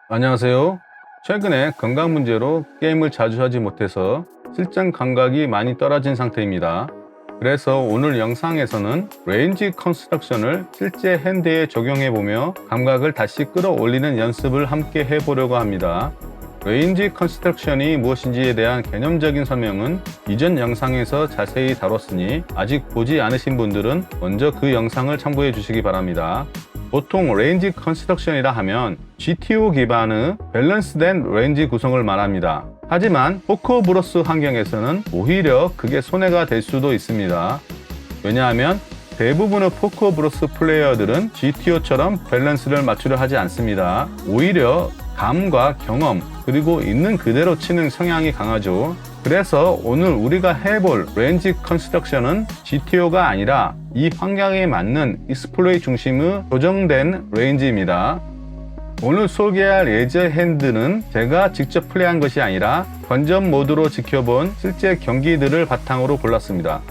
안녕하세요. 최근에 건강 문제로 게임을 자주 하지 못해서 실전 감각이 많이 떨어진 상태입니다. 그래서 오늘 영상에서는 레인지 컨스트럭션을 실제 핸드에 적용해 보며 감각을 다시 끌어올리는 연습을 함께 해보려고 합니다. 레인지 컨스트럭션이 무엇인지에 대한 개념적인 설명은 이전 영상에서 자세히 다뤘으니 아직 보지 않으신 분들은 먼저 그 영상을 참고해 주시기 바랍니다. 보통 레인지 컨스트럭션이라 하면 GTO 기반의 밸런스된 레인지 구성을 말합니다. 하지만 포커브러스 환경에서는 오히려 그게 손해가 될 수도 있습니다. 왜냐하면 대부분의 포커브러스 플레이어들은 GTO처럼 밸런스를 맞추려 하지 않습니다. 오히려 감과 경험 그리고 있는 그대로 치는 성향이 강하죠. 그래서 오늘 우리가 해볼 레인지 컨스트럭션은 GTO가 아니라 이 환경에 맞는 디스플레이 중심의 조정된 레인지입니다. 오늘 소개할 예제 핸드는 제가 직접 플레이한 것이 아니라 관전 모드로 지켜본 실제 경기들을 바탕으로 골랐습니다.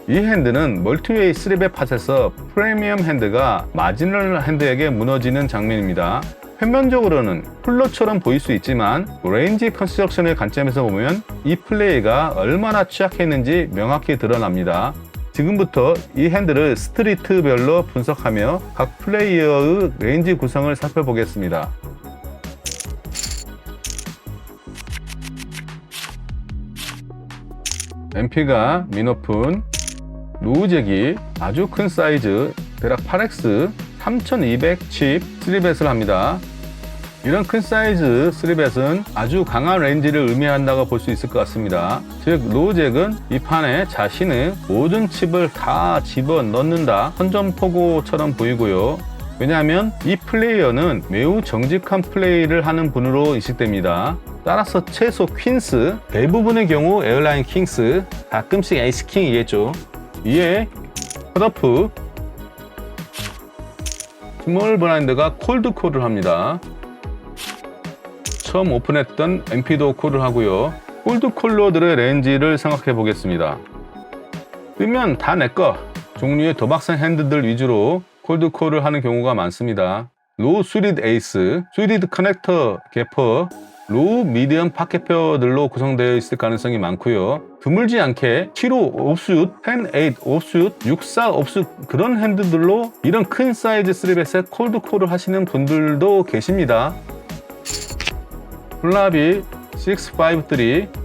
이 핸드는 멀티웨이 3배 팟에서 프리미엄 핸드가 마지널 핸드에게 무너지는 장면입니다. 표면적으로는 쿨러처럼 보일 수 있지만 레인지 컨스트럭션의 관점에서 보면 이 플레이가 얼마나 취약했는지 명확히 드러납니다. 지금부터 이 핸드를 스트리트별로 분석하며 각 플레이어의 레인지 구성을 살펴보겠습니다. MP가 미노푼, 루우잭이 아주 큰 사이즈 대략 8X 3200 칩 3벳을 합니다. 이런 큰 사이즈 3벳은 아주 강한 레인지를 의미한다고 볼 수 있을 것 같습니다. 즉 루우잭은 이 판에 자신의 모든 칩을 다 집어넣는다 선전포고처럼 보이고요. 왜냐하면 이 플레이어는 매우 정직한 플레이를 하는 분으로 인식됩니다. 따라서 최소 퀸스, 대부분의 경우 에어라인 킹스, 가끔씩 에이스킹이겠죠. 이에 컷오프, 스몰 블라인드가 콜드 콜을 합니다. 처음 오픈했던 MP도 콜을 하고요. 콜드 콜러들의 레인지를 생각해 보겠습니다. 뜨면 다 내꺼 종류의 도박성 핸드들 위주로 콜드 콜을 하는 경우가 많습니다. 로우 스리드 에이스, 스리드 커넥터 개퍼, 로우 미디엄 팟개퍼들로 구성되어 있을 가능성이 많고요. 드물지 않게 7호 옵슛, 10, 8 옵슛, 64 옵슛 그런 핸드들로 이런 큰 사이즈 3벳에 콜드 콜을 하시는 분들도 계십니다. 플라비 653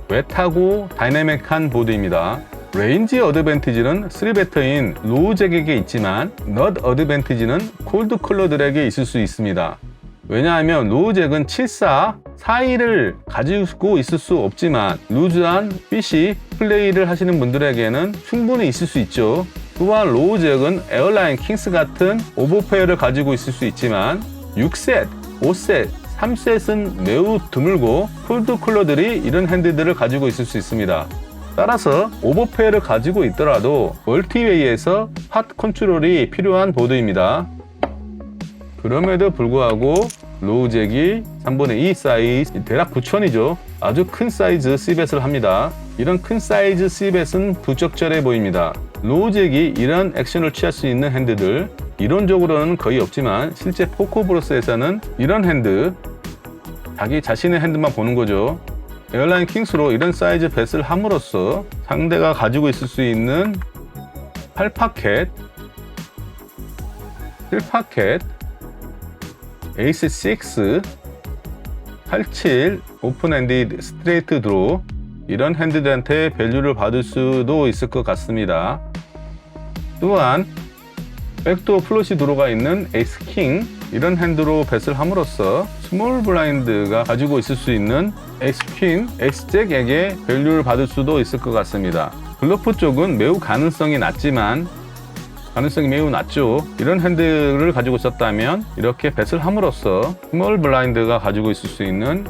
웨트하고 다이내믹한 보드입니다. 레인지 어드밴티지는 3배터인 로우잭에게 있지만 넛 어드밴티지는 콜드 컬러들에게 있을 수 있습니다. 왜냐하면 로우잭은 74, 42를 가지고 있을 수 없지만 루즈한 PC 플레이를 하시는 분들에게는 충분히 있을 수 있죠. 또한 로우잭은 에어라인 킹스 같은 오버페어를 가지고 있을 수 있지만 6셋, 5셋, 3셋은 매우 드물고 콜드 컬러들이 이런 핸드들을 가지고 있을 수 있습니다. 따라서 오버페어를 가지고 있더라도 멀티웨이에서 팟 컨트롤이 필요한 보드입니다. 그럼에도 불구하고 로우잭이 3분의 2 사이즈 대략 9,000이죠. 아주 큰 사이즈 C벳을 합니다. 이런 큰 사이즈 C벳은 부적절해 보입니다. 로우잭이 이런 액션을 취할 수 있는 핸드들 이론적으로는 거의 없지만 실제 포커브러스에서는 이런 핸드 자기 자신의 핸드만 보는 거죠. 에어라인 킹스로 이런 사이즈 뱃을 함으로써 상대가 가지고 있을 수 있는 8파켓, 7파켓, 에이스 6, 87, 오픈핸디드 스트레이트 드로 이런 핸드들한테 밸류를 받을 수도 있을 것 같습니다. 또한 백도어 플러시 드로가 있는 에이스 킹 이런 핸드로 뱃을 함으로써 스몰 블라인드가 가지고 있을 수 있는 에이스 퀸, 에이스 잭에게 밸류를 받을 수도 있을 것 같습니다. 블러프 쪽은 매우 가능성이 매우 낮죠. 이런 핸드를 가지고 있었다면 이렇게 뱃을 함으로써 스몰 블라인드가 가지고 있을 수 있는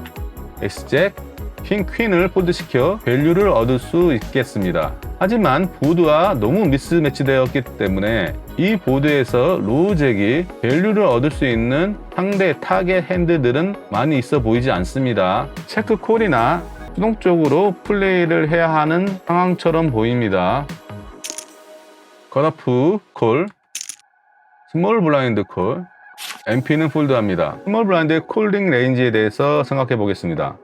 에이스 잭, 킹, 퀸을 폴드시켜 밸류를 얻을 수 있겠습니다. 하지만 보드와 너무 미스매치되었기 때문에 이 보드에서 로우잭이 밸류를 얻을 수 있는 상대 타겟 핸드들은 많이 있어 보이지 않습니다. 체크콜이나 수동적으로 플레이를 해야 하는 상황처럼 보입니다. 컷오프 콜, 스몰 블라인드 콜, MP는 폴드합니다. 스몰 블라인드의 콜링 레인지에 대해서 생각해 보겠습니다.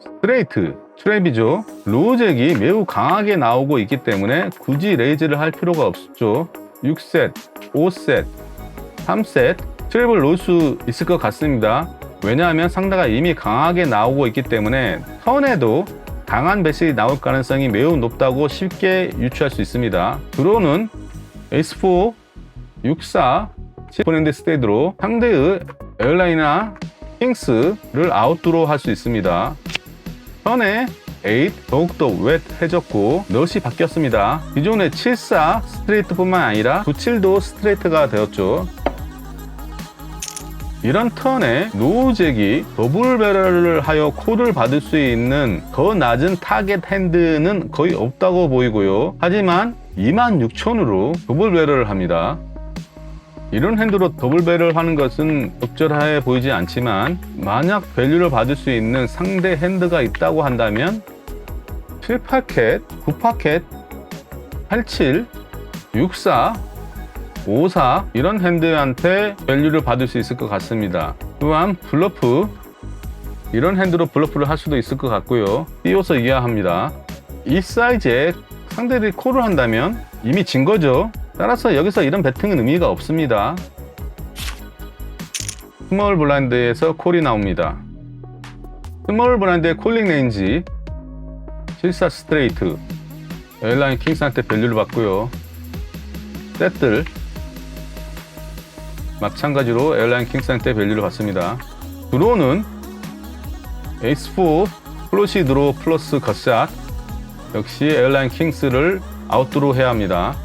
스트레이트, 트랩이죠. 로우잭이 매우 강하게 나오고 있기 때문에 굳이 레이즈를 할 필요가 없죠. 6셋, 5셋, 3셋 트랩을 놓을 수 있을 것 같습니다. 왜냐하면 상대가 이미 강하게 나오고 있기 때문에 턴에도 강한 배슬이 나올 가능성이 매우 높다고 쉽게 유추할 수 있습니다. 드로우는 에이스4, 6, 4, 7포핸드 스테이드로 상대의 에어라인이나 킹스를 아웃드로우 할 수 있습니다. 턴에 8 더욱더 웻해졌고 넛이 바뀌었습니다. 기존의 7-4 스트레이트뿐만 아니라 9-7도 스트레이트가 되었죠. 이런 턴에 노우잭이 더블 배럴을 하여 콜을 받을 수 있는 더 낮은 타겟 핸드는 거의 없다고 보이고요. 하지만 26,000으로 더블 배럴을 합니다. 이런 핸드로 더블 배럴 하는 것은 적절해 보이지 않지만 만약 밸류를 받을 수 있는 상대 핸드가 있다고 한다면 7파켓, 9파켓, 87, 64, 54 이런 핸드한테 밸류를 받을 수 있을 것 같습니다. 또한 블러프, 이런 핸드로 블러프를 할 수도 있을 것 같고요. 띄워서 이해합니다. 이 사이즈에 상대들이 콜을 한다면 이미 진 거죠. 따라서 여기서 이런 배팅은 의미가 없습니다. 스몰 블라인드에서 콜이 나옵니다. 스몰 블라인드의 콜링 레인지 7-4 스트레이트, 에어라인 킹스한테 밸류를 받고요. 셋들 마찬가지로 에어라인 킹스한테 밸류를 받습니다. 드로우는 에이스4 플러시 드로우 플러스 컷샷, 역시 에어라인 킹스를 아웃드로우 해야 합니다.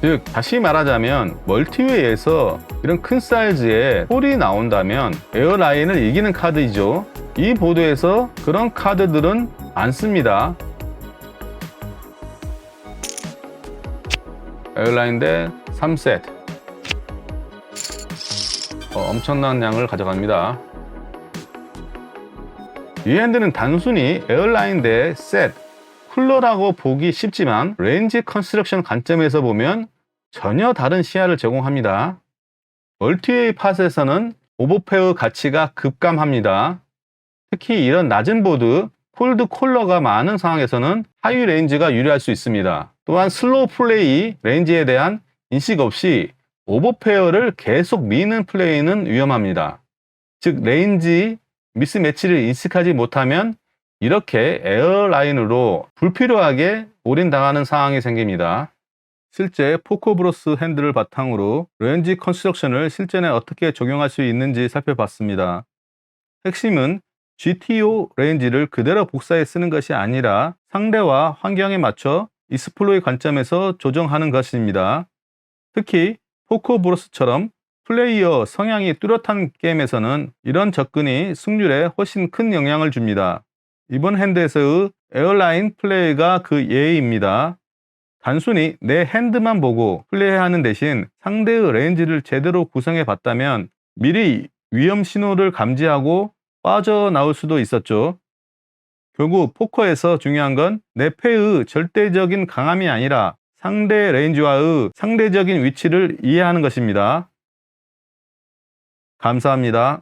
즉 다시 말하자면 멀티웨이에서 이런 큰 사이즈의 콜이 나온다면 에어라인을 이기는 카드이죠. 이 보드에서 그런 카드들은 안 씁니다. 에어라인 대 3셋 엄청난 양을 가져갑니다. 이 핸드는 단순히 에어라인 대 셋, 쿨러라고 보기 쉽지만 레인지 컨스트럭션 관점에서 보면 전혀 다른 시야를 제공합니다. 멀티웨이 팟에서는 오버페어 가치가 급감합니다. 특히 이런 낮은 보드, 콜드 콜러가 많은 상황에서는 하위 레인지가 유리할 수 있습니다. 또한 슬로우 플레이 레인지에 대한 인식 없이 오버페어를 계속 미는 플레이는 위험합니다. 즉 레인지 미스매치를 인식하지 못하면 이렇게 에어라인으로 불필요하게 올인당하는 상황이 생깁니다. 실제 포커브로스 핸들을 바탕으로 레인지 컨스트럭션을 실전에 어떻게 적용할 수 있는지 살펴봤습니다. 핵심은 GTO 레인지를 그대로 복사해 쓰는 것이 아니라 상대와 환경에 맞춰 익스플로이 관점에서 조정하는 것입니다. 특히 포커브로스처럼 플레이어 성향이 뚜렷한 게임에서는 이런 접근이 승률에 훨씬 큰 영향을 줍니다. 이번 핸드에서의 에어라인 플레이가 그 예입니다. 단순히 내 핸드만 보고 플레이하는 대신 상대의 레인지를 제대로 구성해 봤다면 미리 위험 신호를 감지하고 빠져나올 수도 있었죠. 결국 포커에서 중요한 건 내 패의 절대적인 강함이 아니라 상대 레인지와의 상대적인 위치를 이해하는 것입니다. 감사합니다.